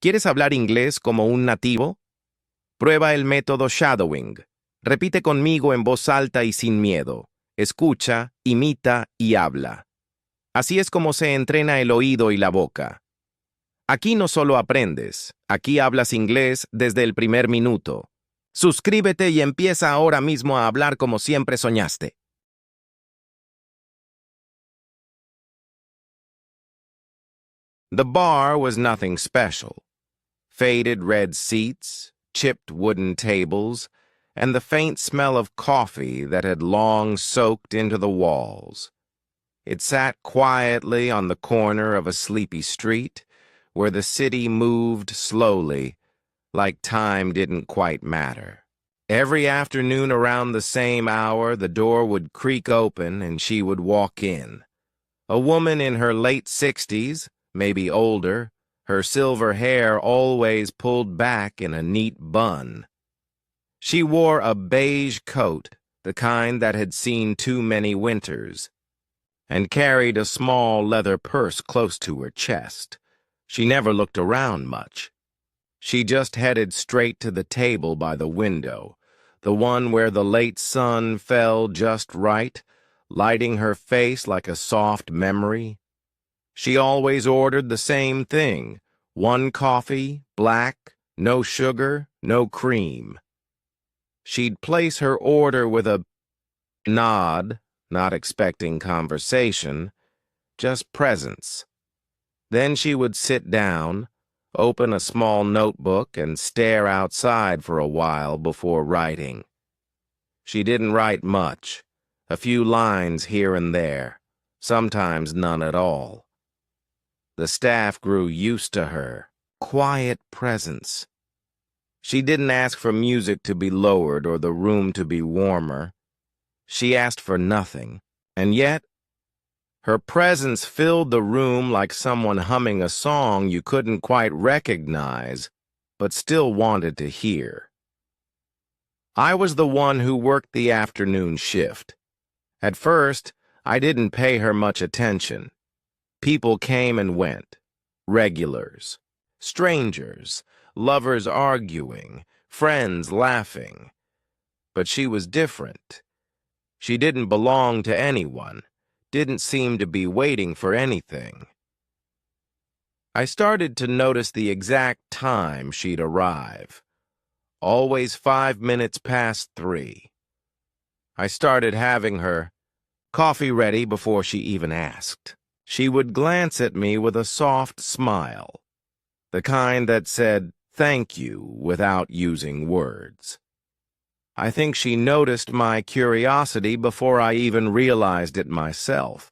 ¿Quieres hablar inglés como un nativo? Prueba el método shadowing. Repite conmigo en voz alta y sin miedo. Escucha, imita y habla. Así es como se entrena el oído y la boca. Aquí no solo aprendes, aquí hablas inglés desde el primer minuto. Suscríbete y empieza ahora mismo a hablar como siempre soñaste. The bar was nothing special. Faded red seats, chipped wooden tables, and the faint smell of coffee that had long soaked into the walls. It sat quietly on the corner of a sleepy street, where the city moved slowly, like time didn't quite matter. Every afternoon around the same hour, the door would creak open and she would walk in. A woman in her late 60s, maybe older, her silver hair always pulled back in a neat bun. She wore a beige coat, the kind that had seen too many winters, and carried a small leather purse close to her chest. She never looked around much. She just headed straight to the table by the window, the one where the late sun fell just right, lighting her face like a soft memory. She always ordered the same thing, one coffee, black, no sugar, no cream. She'd place her order with a nod, not expecting conversation, just presence. Then she would sit down, open a small notebook, and stare outside for a while before writing. She didn't write much, a few lines here and there, sometimes none at all. The staff grew used to her quiet presence. She didn't ask for music to be lowered or the room to be warmer. She asked for nothing, and yet her presence filled the room like someone humming a song you couldn't quite recognize, but still wanted to hear. I was the one who worked the afternoon shift. At first, I didn't pay her much attention. People came and went, regulars, strangers, lovers arguing, friends laughing. But she was different. She didn't belong to anyone, didn't seem to be waiting for anything. I started to notice the exact time she'd arrive. Always 5 minutes past 3. I started having her coffee ready before she even asked. She would glance at me with a soft smile, the kind that said thank you without using words. I think she noticed my curiosity before I even realized it myself.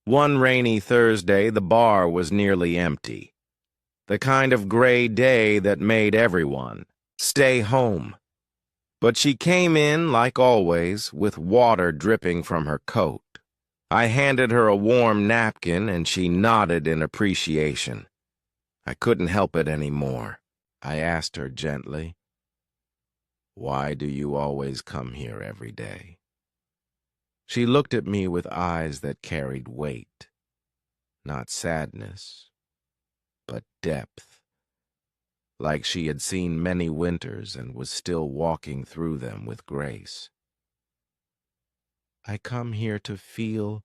One rainy Thursday, the bar was nearly empty, the kind of gray day that made everyone stay home. But she came in, like always, with water dripping from her coat. I handed her a warm napkin, and she nodded in appreciation. I couldn't help it anymore. I asked her gently, "Why do you always come here every day?" She looked at me with eyes that carried weight, not sadness, but depth, like she had seen many winters and was still walking through them with grace. "I come here to feel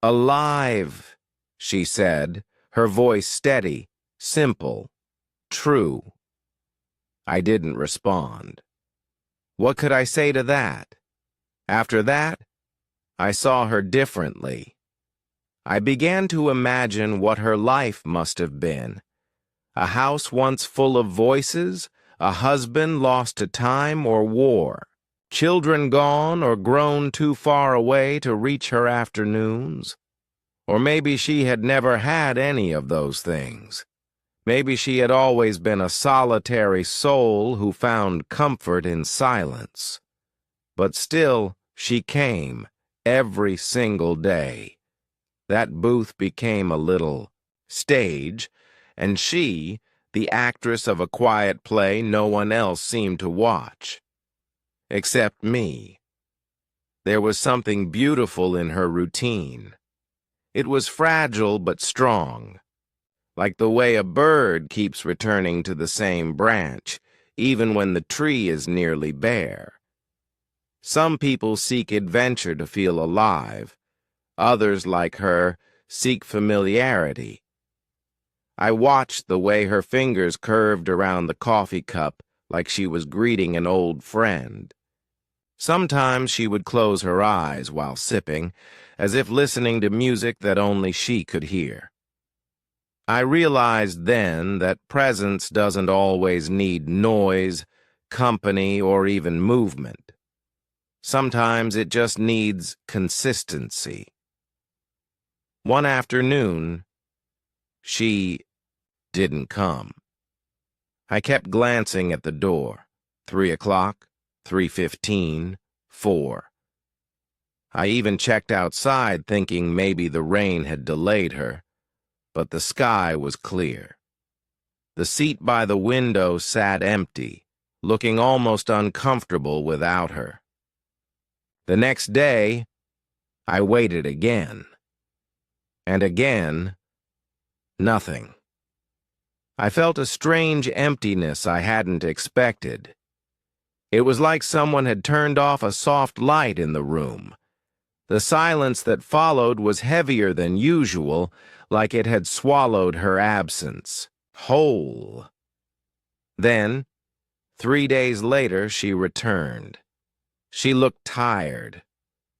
alive," she said, her voice steady, simple, true. I didn't respond. What could I say to that? After that, I saw her differently. I began to imagine what her life must have been. A house once full of voices, a husband lost to time or war, children gone or grown too far away to reach her afternoons. Or maybe she had never had any of those things. Maybe she had always been a solitary soul who found comfort in silence. But still, she came, every single day. That booth became a little stage, and she, the actress of a quiet play no one else seemed to watch. Except me. There was something beautiful in her routine. It was fragile but strong. like the way a bird keeps returning to the same branch, even when the tree is nearly bare. Some people seek adventure to feel alive. Others, like her, seek familiarity. I watched the way her fingers curved around the coffee cup like she was greeting an old friend. Sometimes she would close her eyes while sipping, as if listening to music that only she could hear. I realized then that presence doesn't always need noise, company, or even movement. Sometimes it just needs consistency. One afternoon, she didn't come. I kept glancing at the door. 3 o'clock, 3:15, 4. I even checked outside thinking maybe the rain had delayed her, but the sky was clear. The seat by the window sat empty, looking almost uncomfortable without her. The next day, I waited again. And again, nothing. I felt a strange emptiness I hadn't expected. It was like someone had turned off a soft light in the room. The silence that followed was heavier than usual, like it had swallowed her absence, whole. Then, 3 days later, she returned. She looked tired.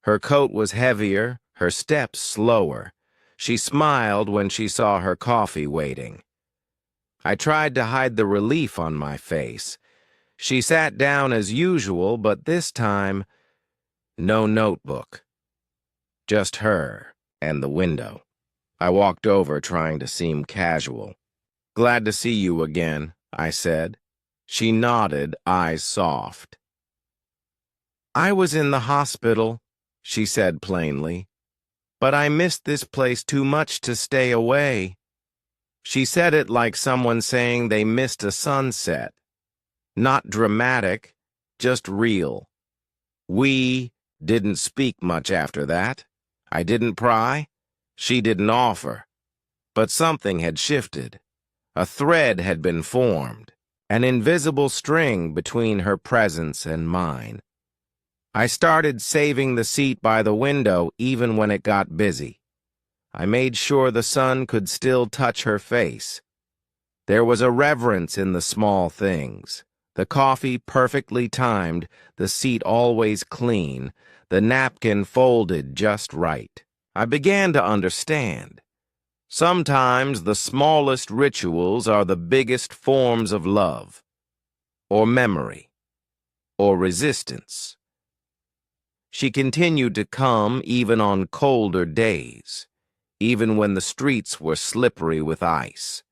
Her coat was heavier, her steps slower. She smiled when she saw her coffee waiting. I tried to hide the relief on my face. She sat down as usual, but this time, no notebook. Just her and the window. I walked over, trying to seem casual. "Glad to see you again," I said. She nodded, eyes soft. "I was in the hospital," she said plainly, "but I missed this place too much to stay away." She said it like someone saying they missed a sunset. Not dramatic, just real. We didn't speak much after that. I didn't pry. She didn't offer. But something had shifted. A thread had been formed, an invisible string between her presence and mine. I started saving the seat by the window even when it got busy. I made sure the sun could still touch her face. There was a reverence in the small things. The coffee perfectly timed, the seat always clean, the napkin folded just right. I began to understand. Sometimes the smallest rituals are the biggest forms of love, or memory, or resistance. She continued to come even on colder days, even when the streets were slippery with ice.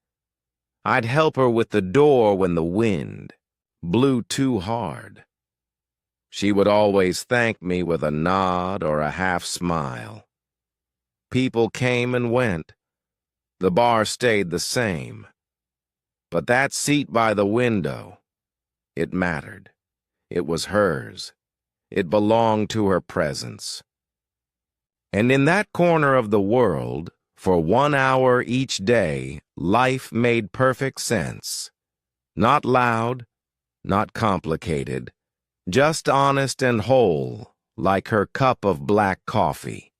I'd help her with the door when the wind blew too hard. She would always thank me with a nod or a half smile. People came and went. The bar stayed the same. But that seat by the window, it mattered. It was hers. It belonged to her presence. And in that corner of the world, for 1 hour each day, life made perfect sense. Not loud, not complicated, just honest and whole, like her cup of black coffee.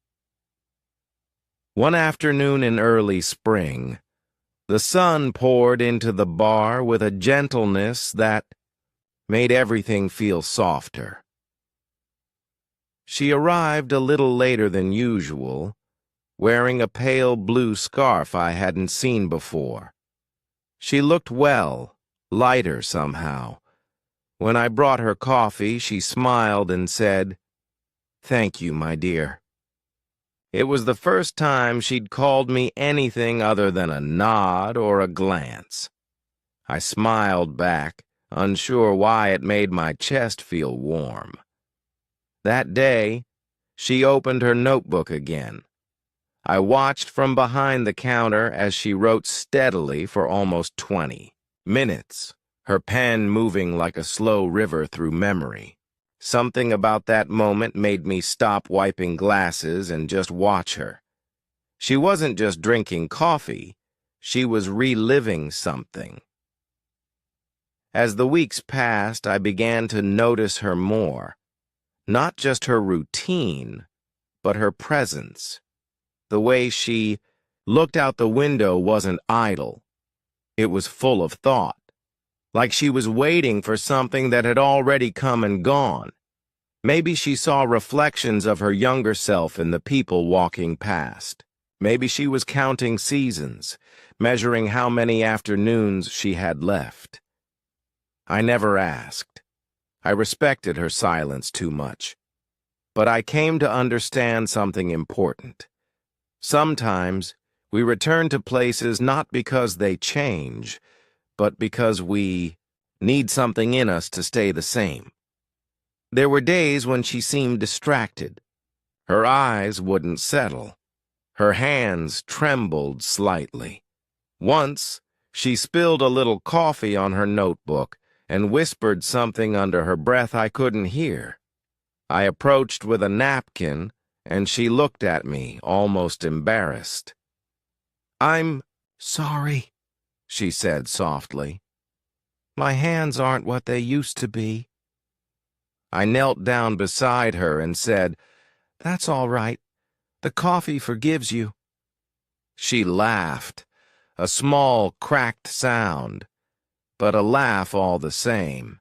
One afternoon in early spring, the sun poured into the bar with a gentleness that made everything feel softer. She arrived a little later than usual, wearing a pale blue scarf I hadn't seen before. She looked well, lighter somehow. When I brought her coffee, she smiled and said, "Thank you, my dear." It was the first time she'd called me anything other than a nod or a glance. I smiled back, unsure why it made my chest feel warm. That day, she opened her notebook again. I watched from behind the counter as she wrote steadily for almost 20 minutes, her pen moving like a slow river through memory. Something about that moment made me stop wiping glasses and just watch her. She wasn't just drinking coffee. she was reliving something. As the weeks passed, I began to notice her more. Not just her routine, but her presence. The way she looked out the window wasn't idle. It was full of thought, like she was waiting for something that had already come and gone. Maybe she saw reflections of her younger self in the people walking past. Maybe she was counting seasons, measuring how many afternoons she had left. I never asked. I respected her silence too much. But I came to understand something important. Sometimes we return to places not because they change, but because we need something in us to stay the same. There were days when she seemed distracted. Her eyes wouldn't settle. Her hands trembled slightly. Once, she spilled a little coffee on her notebook and whispered something under her breath I couldn't hear. I approached with a napkin, and she looked at me, almost embarrassed. "I'm sorry," she said softly. "My hands aren't what they used to be." I knelt down beside her and said, "That's all right. The coffee forgives you." She laughed, a small, cracked sound, but a laugh all the same.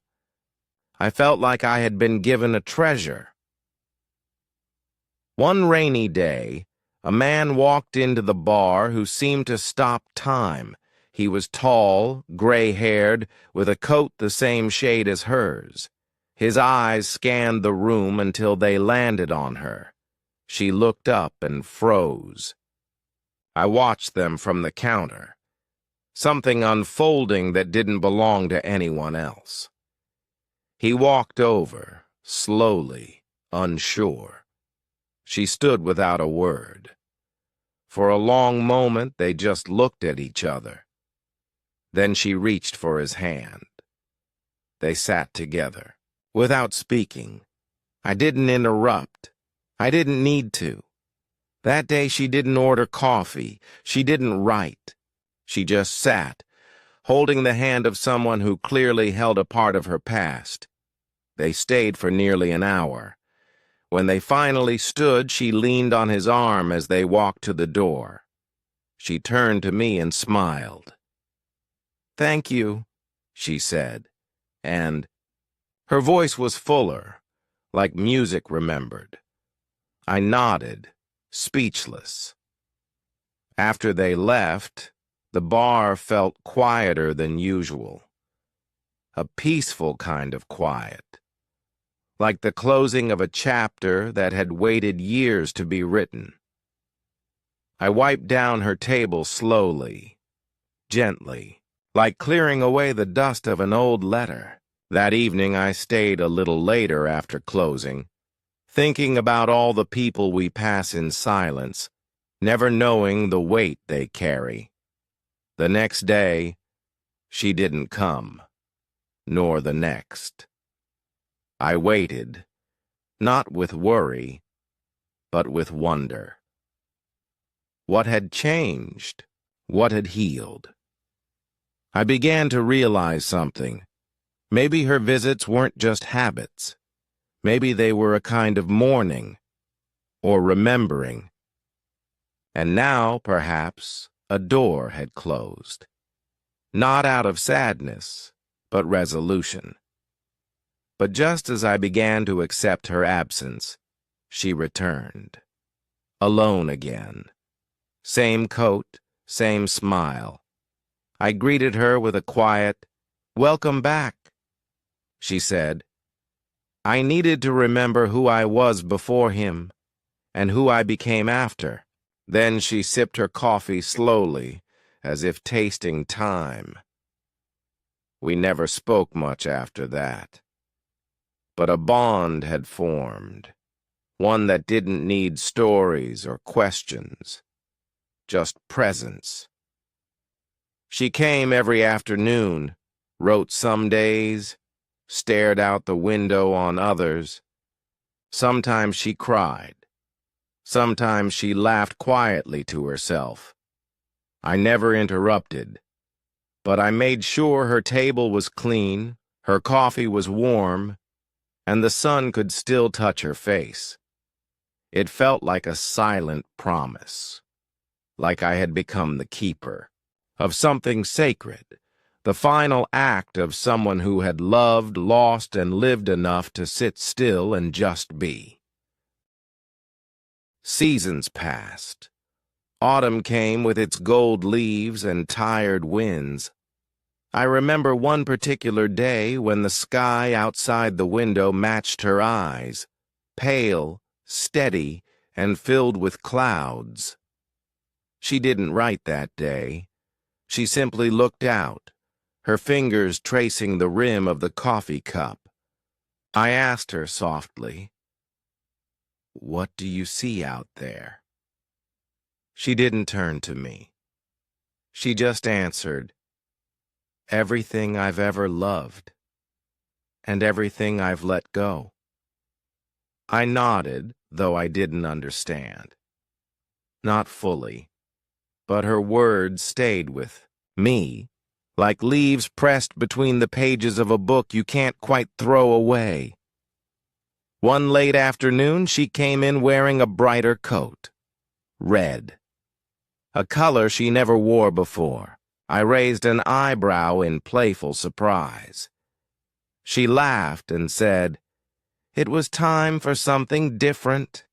I felt like I had been given a treasure. One rainy day, a man walked into the bar who seemed to stop time. He was tall, gray-haired, with a coat the same shade as hers. His eyes scanned the room until they landed on her. She looked up and froze. I watched them from the counter, something unfolding that didn't belong to anyone else. He walked over, slowly, unsure. She stood without a word. For a long moment, they just looked at each other. Then she reached for his hand. They sat together, without speaking. I didn't interrupt. I didn't need to. That day she didn't order coffee. She didn't write. She just sat, holding the hand of someone who clearly held a part of her past. They stayed for nearly an hour. When they finally stood, she leaned on his arm as they walked to the door. She turned to me and smiled. "Thank you," she said, and her voice was fuller, like music remembered. I nodded, speechless. After they left, the bar felt quieter than usual. A peaceful kind of quiet, like the closing of a chapter that had waited years to be written. I wiped down her table slowly, gently, like clearing away the dust of an old letter. That evening I stayed a little later after closing, thinking about all the people we pass in silence, never knowing the weight they carry. The next day, she didn't come, nor the next. I waited, not with worry, but with wonder. What had changed? What had healed? I began to realize something. Maybe her visits weren't just habits. Maybe they were a kind of mourning, or remembering. And now, perhaps, a door had closed. Not out of sadness, but resolution. But just as I began to accept her absence, she returned. Alone again. Same coat, same smile. I greeted her with a quiet, "Welcome back," she said. I needed to remember who I was before him, and who I became after. Then she sipped her coffee slowly, as if tasting time. We never spoke much after that. But a bond had formed, one that didn't need stories or questions, just presence. She came every afternoon, wrote some days, stared out the window on others. Sometimes she cried. Sometimes she laughed quietly to herself. I never interrupted, but I made sure her table was clean, her coffee was warm, and the sun could still touch her face. It felt like a silent promise, like I had become the keeper of something sacred, the final act of someone who had loved, lost, and lived enough to sit still and just be. Seasons passed. Autumn came with its gold leaves and tired winds. I remember one particular day when the sky outside the window matched her eyes, pale, steady, and filled with clouds. She didn't write that day. She simply looked out, her fingers tracing the rim of the coffee cup. I asked her softly, "What do you see out there?" She didn't turn to me. She just answered, "Everything I've ever loved, and everything I've let go." I nodded, though I didn't understand. Not fully, but her words stayed with me, like leaves pressed between the pages of a book you can't quite throw away. One late afternoon, she came in wearing a brighter coat, red, a color she never wore before. I raised an eyebrow in playful surprise. She laughed and said, "It was time for something different."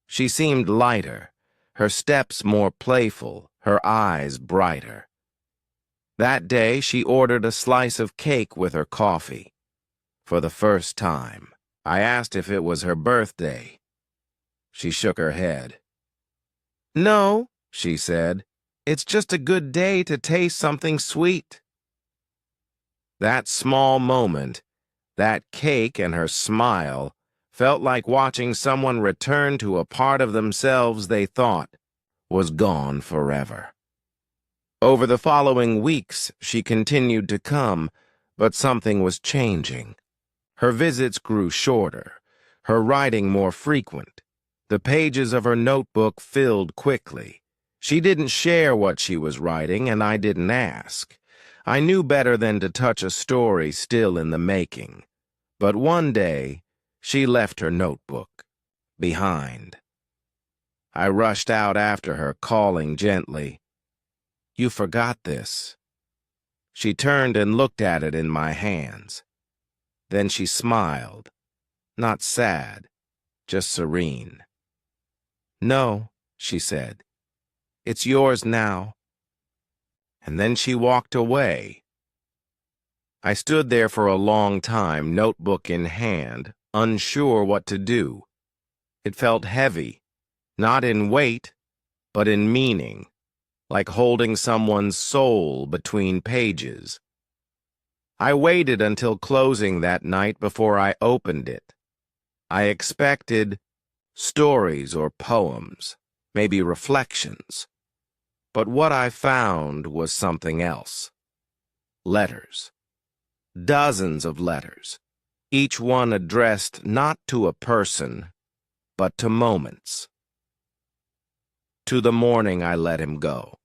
She seemed lighter, her steps more playful, her eyes brighter. That day, she ordered a slice of cake with her coffee. For the first time, I asked if it was her birthday. She shook her head. "No," she said, "it's just a good day to taste something sweet." That small moment, that cake and her smile, felt like watching someone return to a part of themselves they thought was gone forever. Over the following weeks, she continued to come, but something was changing. Her visits grew shorter, her writing more frequent. The pages of her notebook filled quickly. She didn't share what she was writing, and I didn't ask. I knew better than to touch a story still in the making. But one day, she left her notebook behind. I rushed out after her, calling gently, "You forgot this." She turned and looked at it in my hands. Then she smiled, not sad, just serene. "No," she said, "it's yours now." And then she walked away. I stood there for a long time, notebook in hand, unsure what to do. It felt heavy, not in weight, but in meaning, like holding someone's soul between pages. I waited until closing that night before I opened it. I expected stories or poems, maybe reflections. But what I found was something else. Letters. Dozens of letters, each one addressed not to a person, but to moments. To the morning I let him go.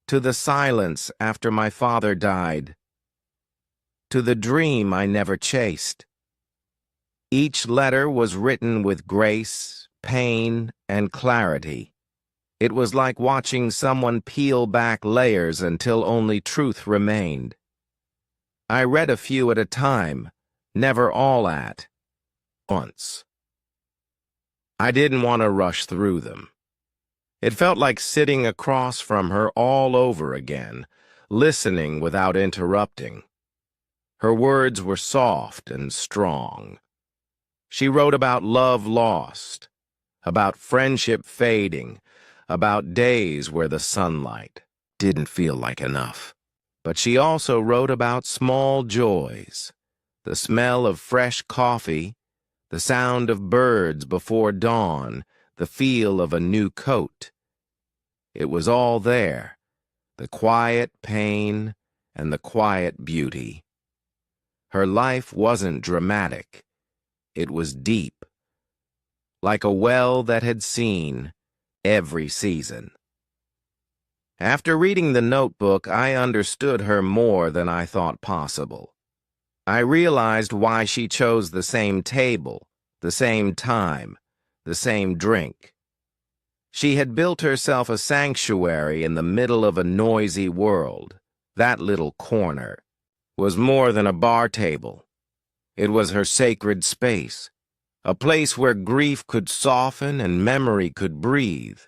To the silence after my father died. To the dream I never chased. Each letter was written with grace, pain, and clarity. It was like watching someone peel back layers until only truth remained. I read a few at a time, never all at once. I didn't want to rush through them. It felt like sitting across from her all over again, listening without interrupting. Her words were soft and strong. She wrote about love lost, about friendship fading, about days where the sunlight didn't feel like enough. But she also wrote about small joys, the smell of fresh coffee, the sound of birds before dawn, the feel of a new coat. It was all there, the quiet pain and the quiet beauty. Her life wasn't dramatic. It was deep, like a well that had seen every season. After reading the notebook, I understood her more than I thought possible. I realized why she chose the same table, the same time, the same drink. She had built herself a sanctuary in the middle of a noisy world. That little corner was more than a bar table. It was her sacred space, a place where grief could soften and memory could breathe.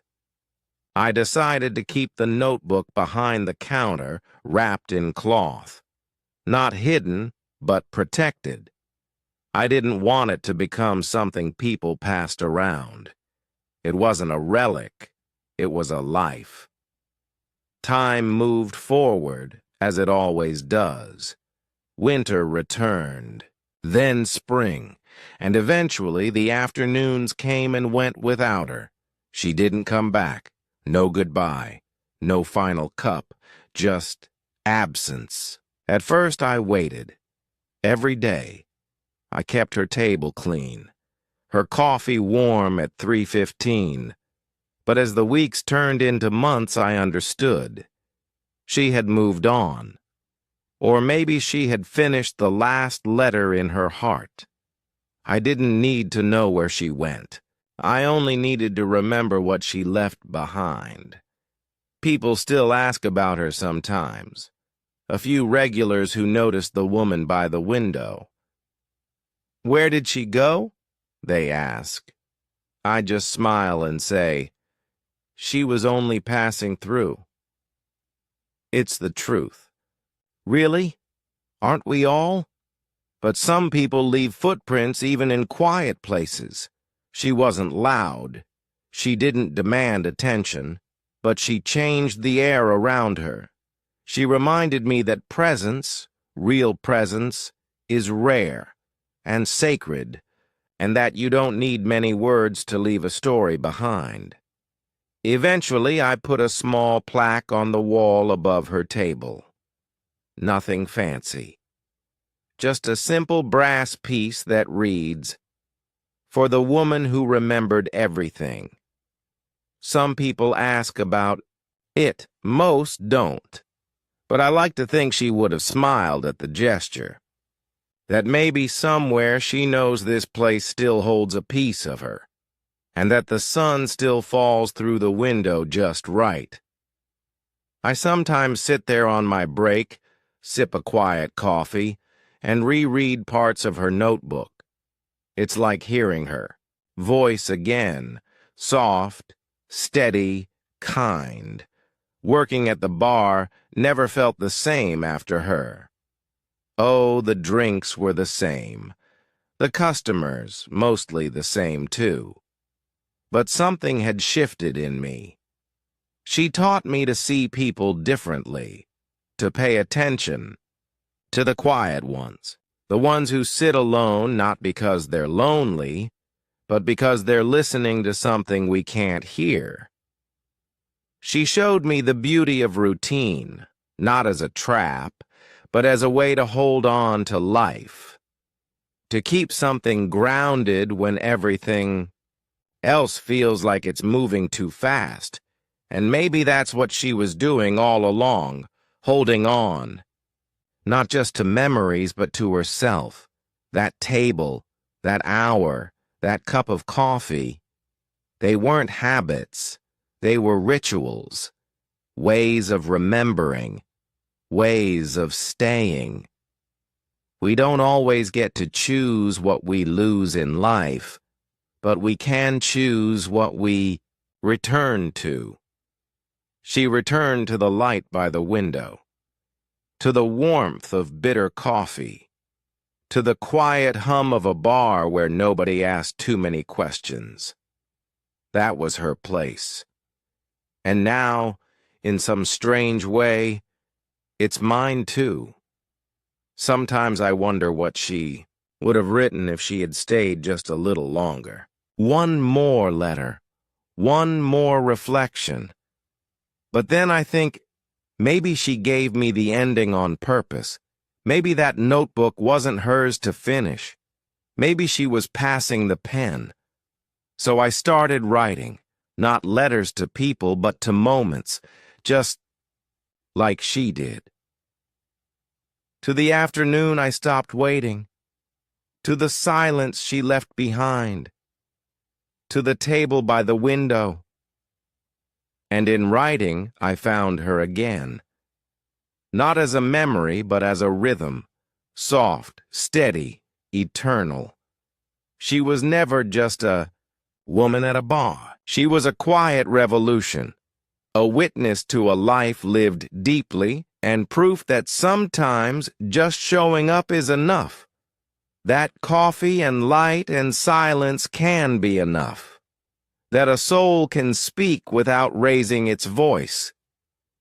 I decided to keep the notebook behind the counter, wrapped in cloth. Not hidden, but protected. I didn't want it to become something people passed around. It wasn't a relic, it was a life. Time moved forward, as it always does. Winter returned, then spring, and eventually the afternoons came and went without her. She didn't come back. No goodbye, no final cup, just absence. At first I waited. Every day, I kept her table clean, her coffee warm at 3:15. But as the weeks turned into months, I understood. She had moved on. Or maybe she had finished the last letter in her heart. I didn't need to know where she went. I only needed to remember what she left behind. People still ask about her sometimes. A few regulars who noticed the woman by the window. "Where did she go?" they ask. I just smile and say, "She was only passing through." It's the truth. Really? Aren't we all? But some people leave footprints even in quiet places. She wasn't loud. She didn't demand attention, but she changed the air around her. She reminded me that presence, real presence, is rare and sacred, and that you don't need many words to leave a story behind. Eventually, I put a small plaque on the wall above her table. Nothing fancy. Just a simple brass piece that reads, "For the woman who remembered everything." Some people ask about it. Most don't. But I like to think she would have smiled at the gesture. That maybe somewhere she knows this place still holds a piece of her, and that the sun still falls through the window just right. I sometimes sit there on my break, sip a quiet coffee, and reread parts of her notebook. It's like hearing her voice again, soft, steady, kind. Working at the bar never felt the same after her. Oh, the drinks were the same. The customers, mostly the same too. But something had shifted in me. She taught me to see people differently, to pay attention to the quiet ones, the ones who sit alone not because they're lonely, but because they're listening to something we can't hear. She showed me the beauty of routine, not as a trap, but as a way to hold on to life, to keep something grounded when everything else feels like it's moving too fast. And maybe that's what she was doing all along, holding on, not just to memories, but to herself. That table, that hour, that cup of coffee, they weren't habits. They were rituals, ways of remembering, ways of staying. We don't always get to choose what we lose in life, but we can choose what we return to. She returned to the light by the window, to the warmth of bitter coffee, to the quiet hum of a bar where nobody asked too many questions. That was her place. And now, in some strange way, it's mine too. Sometimes I wonder what she would have written if she had stayed just a little longer. One more letter, one more reflection. But then I think maybe she gave me the ending on purpose. Maybe that notebook wasn't hers to finish. Maybe she was passing the pen. So I started writing. Not letters to people, but to moments, just like she did. To the afternoon I stopped waiting, to the silence she left behind, to the table by the window. And in writing I found her again, not as a memory but as a rhythm, soft, steady, eternal. She was never just a woman at a bar. She was a quiet revolution, a witness to a life lived deeply, and proof that sometimes just showing up is enough. That coffee and light and silence can be enough. That a soul can speak without raising its voice.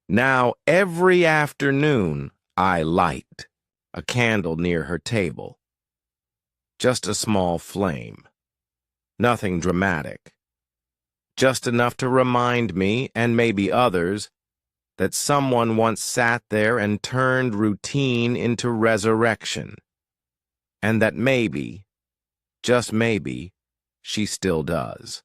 Now every afternoon I light a candle near her table. Just a small flame. Nothing dramatic. Just enough to remind me, and maybe others, that someone once sat there and turned routine into resurrection. And that maybe, just maybe, she still does.